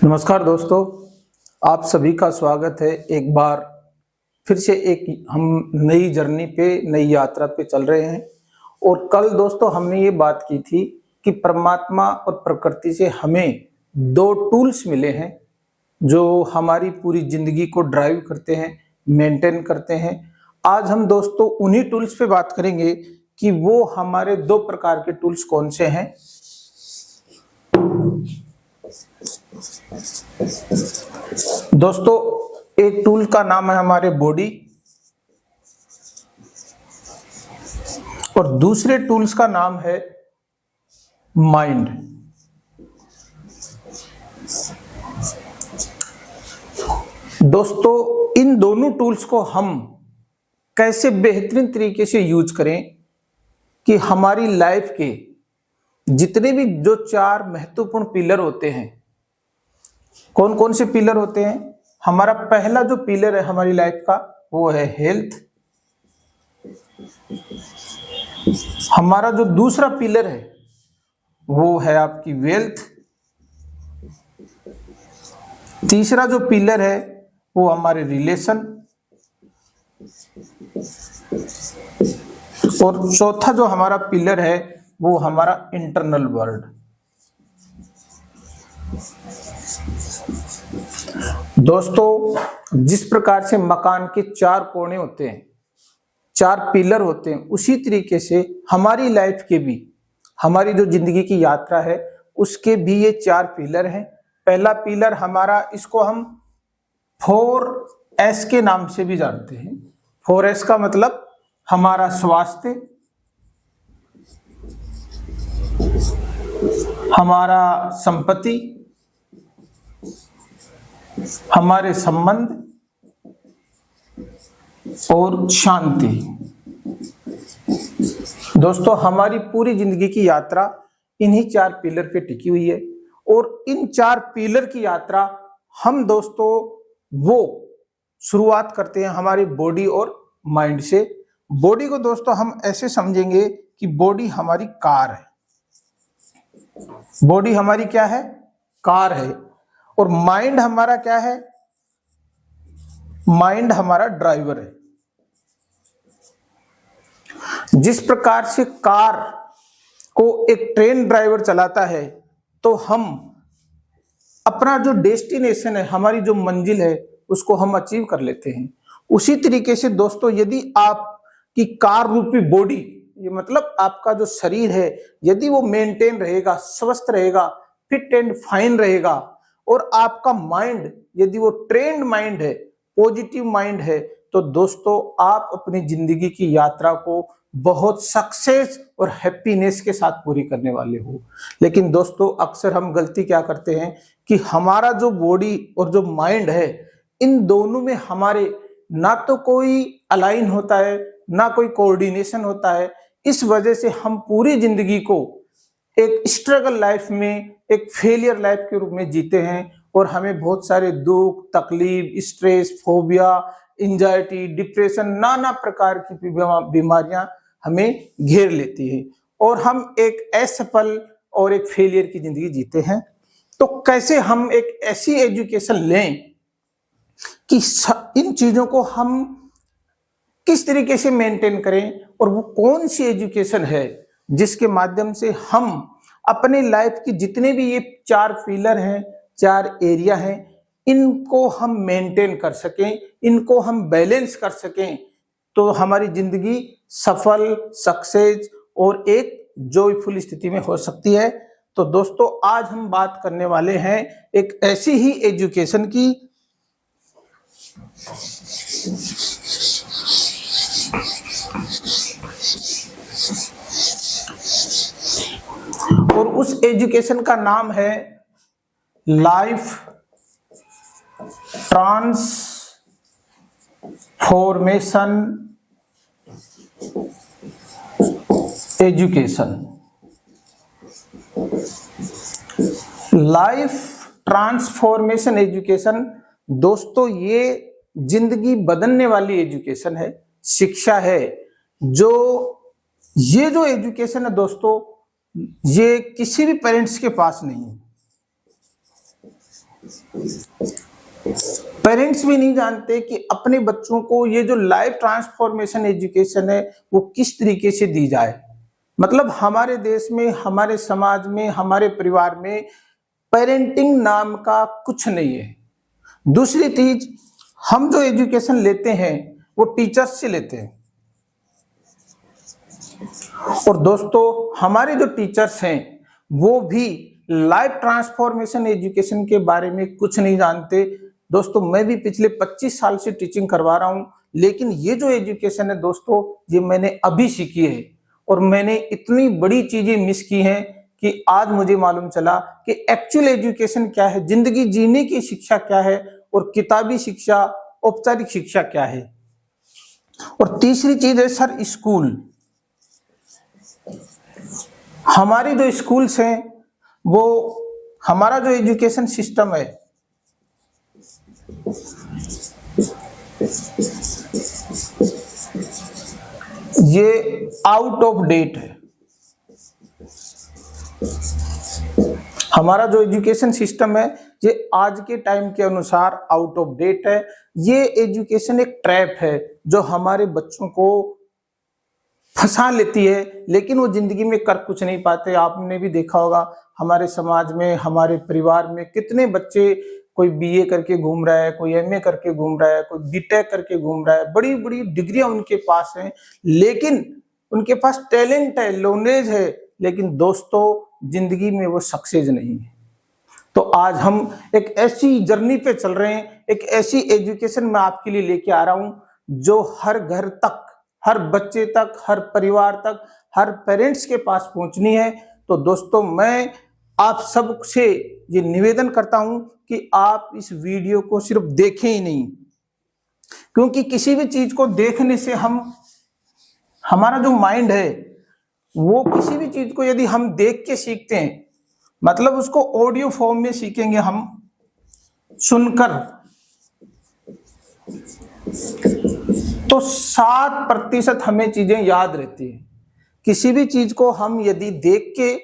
नमस्कार दोस्तों, आप सभी का स्वागत है। एक बार फिर से एक हम नई जर्नी पे, नई यात्रा पे चल रहे हैं। और कल दोस्तों हमने ये बात की थी कि परमात्मा और प्रकृति से हमें दो टूल्स मिले हैं जो हमारी पूरी जिंदगी को ड्राइव करते हैं, मेंटेन करते हैं। आज हम दोस्तों उन्हीं टूल्स पे बात करेंगे कि वो हमारे दो प्रकार के टूल्स कौन से हैं। दोस्तों, एक टूल का नाम है हमारे बॉडी और दूसरे टूल्स का नाम है माइंड। दोस्तों, इन दोनों टूल्स को हम कैसे बेहतरीन तरीके से यूज करें कि हमारी लाइफ के जितने भी जो चार महत्वपूर्ण पिलर होते हैं, कौन कौन से पिलर होते हैं। हमारा पहला जो पिलर है हमारी लाइफ का वो है हेल्थ। हमारा जो दूसरा पिलर है वो है आपकी वेल्थ। तीसरा जो पिलर है वो हमारे रिलेशन। और चौथा जो हमारा पिलर है वो हमारा इंटरनल वर्ल्ड। दोस्तों, जिस प्रकार से मकान के चार कोने होते हैं, चार पिलर होते हैं, उसी तरीके से हमारी लाइफ के भी, हमारी जो जिंदगी की यात्रा है उसके भी ये चार पिलर हैं। पहला पिलर हमारा, इसको हम 4S के नाम से भी जानते हैं। 4S का मतलब हमारा स्वास्थ्य, हमारा संपत्ति, हमारे संबंध और शांति। दोस्तों, हमारी पूरी जिंदगी की यात्रा इन्हीं चार पिलर पे टिकी हुई है। और इन चार पिलर की यात्रा हम दोस्तों वो शुरुआत करते हैं हमारी बॉडी और माइंड से। बॉडी को दोस्तों हम ऐसे समझेंगे कि बॉडी हमारी कार है। बॉडी हमारी क्या है? कार है। और माइंड हमारा क्या है? माइंड हमारा ड्राइवर है। जिस प्रकार से कार को एक ट्रेन ड्राइवर चलाता है तो हम अपना जो डेस्टिनेशन है, हमारी जो मंजिल है, उसको हम अचीव कर लेते हैं। उसी तरीके से दोस्तों, यदि आपकी कार रूपी बॉडी, ये मतलब आपका जो शरीर है, यदि वो मेंटेन रहेगा, स्वस्थ रहेगा, फिट एंड फाइन रहेगा, और आपका माइंड यदि वो ट्रेन्ड माइंड है, पॉजिटिव माइंड है, तो दोस्तों आप अपनी जिंदगी की यात्रा को बहुत सक्सेस और हैप्पीनेस के साथ पूरी करने वाले हो। लेकिन दोस्तों, अक्सर हम गलती क्या करते हैं कि हमारा जो बॉडी और जो माइंड है, इन दोनों में हमारे ना तो कोई अलाइन होता है, ना कोई कोऑर्डिनेशन होता है। इस वजह से हम पूरी जिंदगी को एक स्ट्रगल लाइफ में, एक फेलियर लाइफ के रूप में जीते हैं। और हमें बहुत सारे दुख, तकलीफ, स्ट्रेस, फोबिया, एंजाइटी, डिप्रेशन, नाना प्रकार की बीमारियां हमें घेर लेती है और हम एक असफल और एक फेलियर की जिंदगी जीते हैं। तो कैसे हम एक ऐसी एजुकेशन लें कि इन चीजों को हम किस तरीके से मेंटेन करें, और वो कौन सी एजुकेशन है जिसके माध्यम से हम अपने लाइफ की जितने भी ये चार पिलर हैं, चार एरिया हैं, इनको हम मेंटेन कर सकें, इनको हम बैलेंस कर सकें, तो हमारी जिंदगी सफल, सक्सेस और एक जॉयफुल स्थिति में हो सकती है। तो दोस्तों, आज हम बात करने वाले हैं एक ऐसी ही एजुकेशन की और उस एजुकेशन का नाम है life transformation education. Life transformation education दोस्तों, ये जिंदगी बदलने वाली एजुकेशन है, शिक्षा है। ये जो एजुकेशन है दोस्तों, ये किसी भी पेरेंट्स के पास नहीं है। पेरेंट्स भी नहीं जानते कि अपने बच्चों को ये जो लाइफ ट्रांसफॉर्मेशन एजुकेशन है वो किस तरीके से दी जाए। मतलब हमारे देश में, हमारे समाज में, हमारे परिवार में पेरेंटिंग नाम का कुछ नहीं है। दूसरी चीज, हम जो एजुकेशन लेते हैं वो टीचर्स से लेते हैं, और दोस्तों हमारे जो टीचर्स हैं वो भी लाइफ ट्रांसफॉर्मेशन एजुकेशन के बारे में कुछ नहीं जानते। दोस्तों मैं भी पिछले 25 साल से टीचिंग करवा रहा हूं, लेकिन ये जो एजुकेशन है दोस्तों, ये मैंने अभी सीखी है, और मैंने इतनी बड़ी चीजें मिस की हैं कि आज मुझे मालूम चला कि एक्चुअल एजुकेशन क्या है, जिंदगी जीने की शिक्षा क्या है, और किताबी शिक्षा, औपचारिक शिक्षा क्या है। और तीसरी चीज है सर, स्कूल। हमारे जो स्कूल्स हैं, वो हमारा जो एजुकेशन सिस्टम है, ये आउट ऑफ डेट है। हमारा जो एजुकेशन सिस्टम है ये आज के टाइम के अनुसार आउट ऑफ डेट है। ये एजुकेशन एक ट्रैप है जो हमारे बच्चों को फंसा लेती है, लेकिन वो जिंदगी में कर कुछ नहीं पाते। आपने भी देखा होगा हमारे समाज में, हमारे परिवार में कितने बच्चे, कोई बीए करके घूम रहा है, कोई एमए करके घूम रहा है, कोई बीटेक करके घूम रहा है, बड़ी बड़ी डिग्रियां उनके पास हैं, लेकिन उनके पास टैलेंट है, नॉलेज है, लेकिन दोस्तों जिंदगी में वो सक्सेस नहीं है। तो आज हम एक ऐसी जर्नी पे चल रहे हैं, एक ऐसी एजुकेशन मैं आपके लिए लेके आ रहा हूं जो हर घर तक, हर बच्चे तक, हर परिवार तक, हर पेरेंट्स के पास पहुंचनी है। तो दोस्तों मैं आप सबसे ये निवेदन करता हूं कि आप इस वीडियो को सिर्फ देखें ही नहीं, क्योंकि किसी भी चीज को देखने से हमारा जो माइंड है वो किसी भी चीज को यदि हम देख के सीखते हैं, मतलब उसको ऑडियो फॉर्म में सीखेंगे हम सुनकर, तो 7% हमें चीजें याद रहती है। किसी भी चीज को हम यदि देख के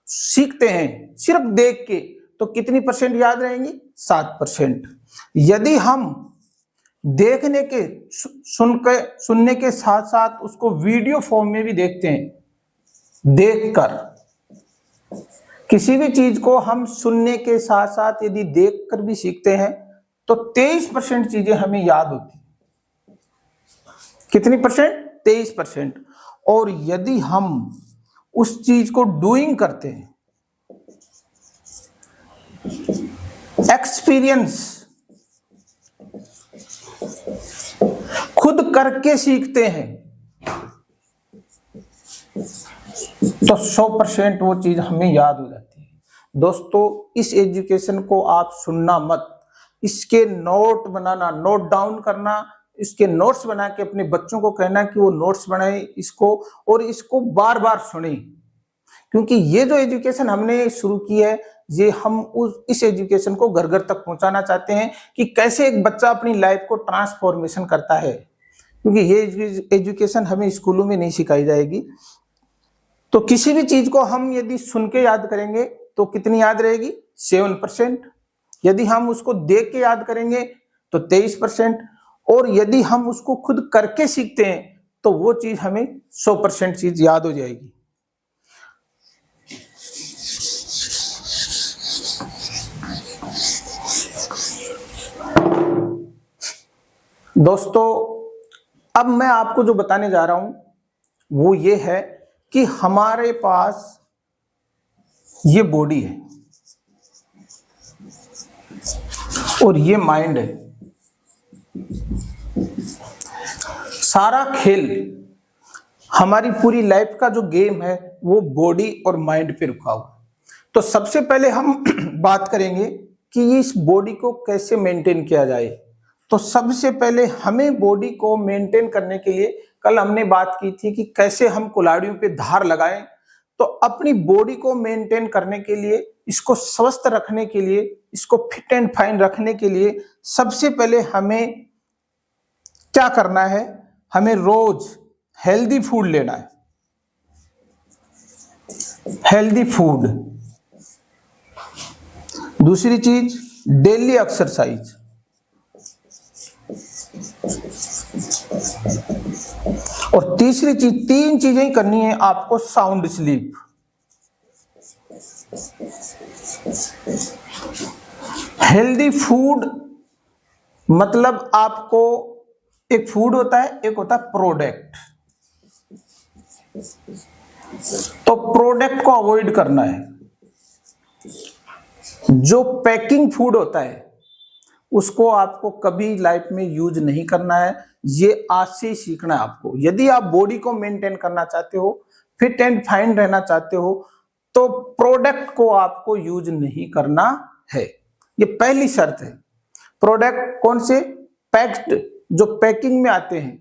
सीखते हैं, सिर्फ देख के, तो कितनी परसेंट याद रहेंगी? 7%। यदि हम देखने के, सुनने के साथ साथ उसको वीडियो फॉर्म में भी देखते हैं, देखकर, किसी भी चीज को हम सुनने के साथ साथ यदि देखकर भी सीखते हैं तो 23% चीजें हमें याद होती है। कितनी परसेंट? 23%। और यदि हम उस चीज को डूइंग करते हैं, एक्सपीरियंस, खुद करके सीखते हैं, तो 100% वो चीज हमें याद हो जाती है। दोस्तों इस एजुकेशन को आप सुनना मत, इसके नोट बनाना, नोट डाउन करना, इसके नोट्स बना के अपने बच्चों को कहना कि वो नोट्स बनाए इसको, और इसको बार बार सुने, क्योंकि ये जो एजुकेशन हमने शुरू की है, ये हम इस एजुकेशन को घर घर तक पहुंचाना चाहते हैं कि कैसे एक बच्चा अपनी लाइफ को ट्रांसफॉर्मेशन करता है, क्योंकि ये एजुकेशन हमें स्कूलों में नहीं सिखाई जाएगी। तो किसी भी चीज को हम यदि सुन के याद करेंगे तो कितनी याद रहेगी? 7%। यदि हम उसको देख के याद करेंगे तो 23%, और यदि हम उसको खुद करके सीखते हैं तो वो चीज हमें 100% चीज याद हो जाएगी। दोस्तों अब मैं आपको जो बताने जा रहा हूं वो ये है कि हमारे पास ये बॉडी है और ये माइंड है। सारा खेल, हमारी पूरी लाइफ का जो गेम है वो बॉडी और माइंड पे रुका हुआ है। तो सबसे पहले हम बात करेंगे कि इस बॉडी को कैसे मेंटेन किया जाए। तो सबसे पहले हमें बॉडी को मेंटेन करने के लिए, कल हमने बात की थी कि कैसे हम कुल्हाड़ियों पे धार लगाएं। तो अपनी बॉडी को मेंटेन करने के लिए, इसको स्वस्थ रखने के लिए, इसको फिट एंड फाइन रखने के लिए सबसे पहले हमें क्या करना है? हमें रोज हेल्दी फूड लेना है। Healthy food. दूसरी चीज, डेली एक्सरसाइज, और तीसरी चीज, तीन चीजें ही करनी है आपको, साउंड स्लीप। हेल्दी फूड मतलब आपको, एक फूड होता है, एक होता है प्रोडक्ट। तो प्रोडक्ट को अवॉइड करना है। जो पैकिंग फूड होता है उसको आपको कभी लाइफ में यूज नहीं करना है। ये आज से ही सीखना है आपको। यदि आप बॉडी को मेंटेन करना चाहते हो, फिट एंड फाइन रहना चाहते हो, तो प्रोडक्ट को आपको यूज नहीं करना है। ये पहली शर्त है। प्रोडक्ट कौन से? पैक्ड, जो पैकिंग में आते हैं,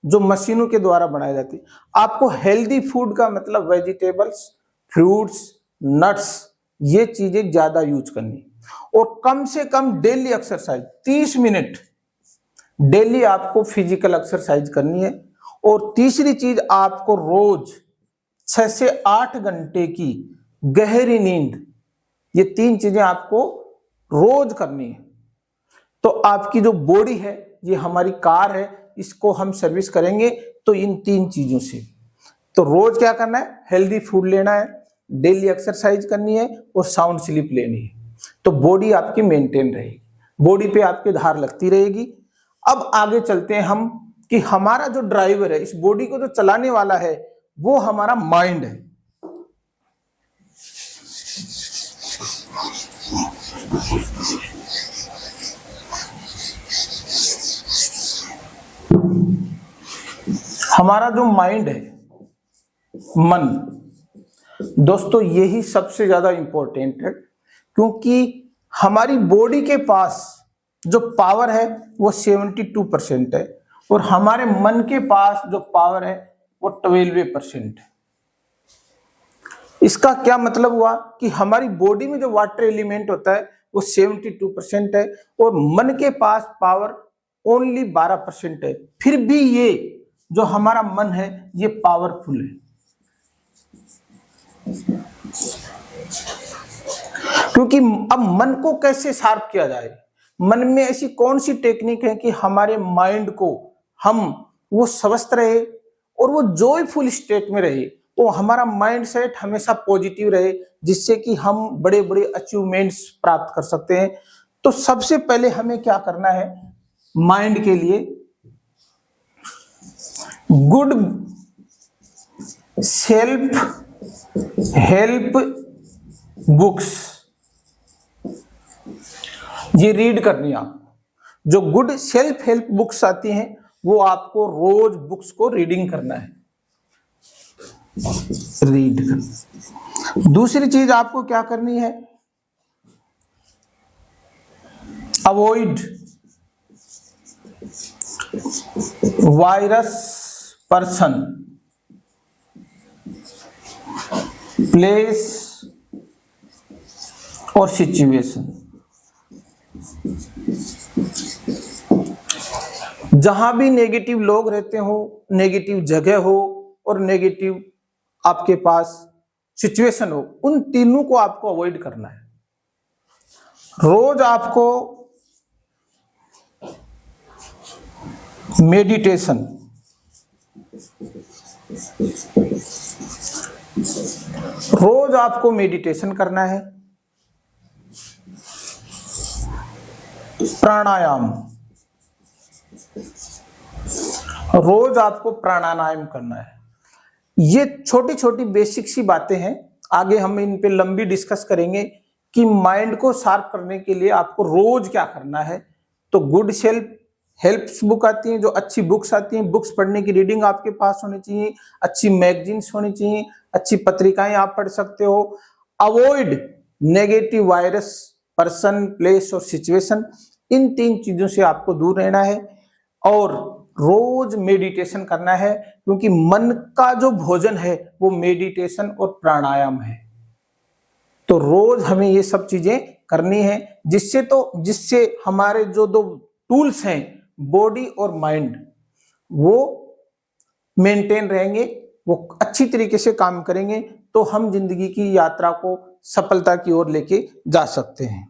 जो मशीनों के द्वारा बनाए जाते हैं। आपको हेल्दी फूड का मतलब वेजिटेबल्स, फ्रूट्स, नट्स, ये चीजें ज्यादा यूज करनी, और कम से कम डेली एक्सरसाइज 30 मिनट डेली आपको फिजिकल एक्सरसाइज करनी है। और तीसरी चीज, आपको रोज 6 से 8 घंटे की गहरी नींद, ये तीन चीजें आपको रोज करनी है। तो आपकी जो बॉडी है, ये हमारी कार है, इसको हम सर्विस करेंगे तो इन तीन चीजों से। तो रोज क्या करना है? हेल्दी फूड लेना है, डेली एक्सरसाइज करनी है, और साउंड स्लीप लेनी है। तो बॉडी आपकी मेंटेन रहेगी, बॉडी पे आपकी धार लगती रहेगी। अब आगे चलते हैं हम कि हमारा जो ड्राइवर है, इस बॉडी को जो चलाने वाला है, वो हमारा माइंड है। हमारा जो माइंड है, मन, दोस्तों यही सबसे ज्यादा इंपॉर्टेंट है, क्योंकि हमारी बॉडी के पास जो पावर है वो 72% है, और हमारे मन के पास जो पावर है वो 12% है। इसका क्या मतलब हुआ कि हमारी बॉडी में जो वाटर एलिमेंट होता है वो 72% है, और मन के पास पावर ओनली 12% है। फिर भी ये जो हमारा मन है ये पावरफुल है, क्योंकि अब मन को कैसे शार्प किया जाए? मन में ऐसी कौन सी टेक्निक है कि हमारे माइंड को हम वो स्वस्थ रहे और वो जॉयफुल स्टेट में रहे, वो हमारा माइंड सेट हमेशा पॉजिटिव रहे, जिससे कि हम बड़े बड़े अचीवमेंट्स प्राप्त कर सकते हैं। तो सबसे पहले हमें क्या करना है? माइंड के लिए गुड सेल्फ हेल्प बुक्स ये रीड करनी है आपको। जो गुड सेल्फ हेल्प बुक्स आती हैं वो आपको रोज बुक्स को रीडिंग करना है, रीड करना। दूसरी चीज आपको क्या करनी है? अवॉइड वायरस, पर्सन, प्लेस और सिचुएशन। जहां भी नेगेटिव लोग रहते हो, नेगेटिव जगह हो और नेगेटिव आपके पास सिचुएशन हो, उन तीनों को आपको अवॉइड करना है। रोज आपको मेडिटेशन, रोज आपको मेडिटेशन करना है। प्राणायाम, रोज आपको प्राणायाम करना है। ये छोटी छोटी बेसिक सी बातें हैं, आगे हम इन पे लंबी डिस्कस करेंगे कि माइंड को शार्प करने के लिए आपको रोज क्या करना है। तो गुड सेल्फ हेल्प्स बुक आती हैं, जो अच्छी बुक्स आती हैं, बुक्स पढ़ने की रीडिंग आपके पास होनी चाहिए, अच्छी मैगजीन्स होनी चाहिए, अच्छी पत्रिकाएं आप पढ़ सकते हो। Avoid negative virus, person, place और सिचुएशन, इन तीन चीजों से आपको दूर रहना है। और रोज मेडिटेशन करना है, क्योंकि मन का जो भोजन है वो मेडिटेशन और प्राणायाम है। तो रोज हमें ये सब चीजें करनी है, जिससे हमारे जो दो टूल्स हैं, बॉडी और माइंड, वो मेंटेन रहेंगे, वो अच्छी तरीके से काम करेंगे, तो हम जिंदगी की यात्रा को सफलता की ओर लेके जा सकते हैं।